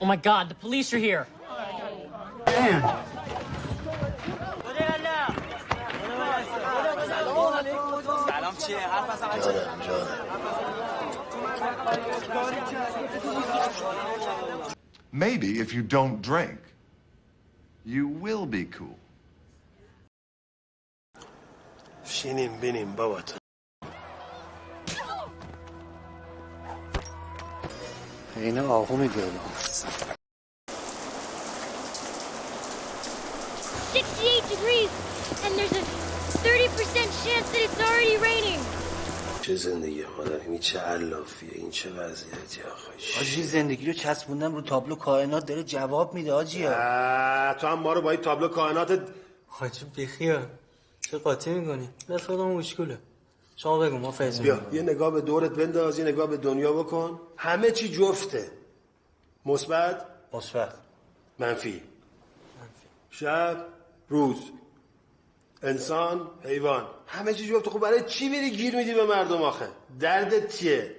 Oh my God, the police are here. Man. Maybe if you don't drink, you will be cool. شینیم بینیم بابا تو. این آهو میگه 68 degrees and there's a 30% chance that it's already raining. چه زندگی ما داریم، این چه علافیه، این چه وضعیتی آخه. آجی زندگی رو چسبوندم رو تابلو کائنات داره جواب میده آجیا. تو هم ما رو با این تابلو کائنات. حاجی بیخیال چه قاطی میکنی؟ رفیقم مشکله. شما بگو ما فیض بیا یه نگاه به دورت بنداز، یه نگاه به دنیا بکن. همه چی جفته. مثبت منفی. شب روز، انسان حیوان، همه چی جفته. خب برای چی میری گیر میدی به مردم آخه؟ دردت چیه؟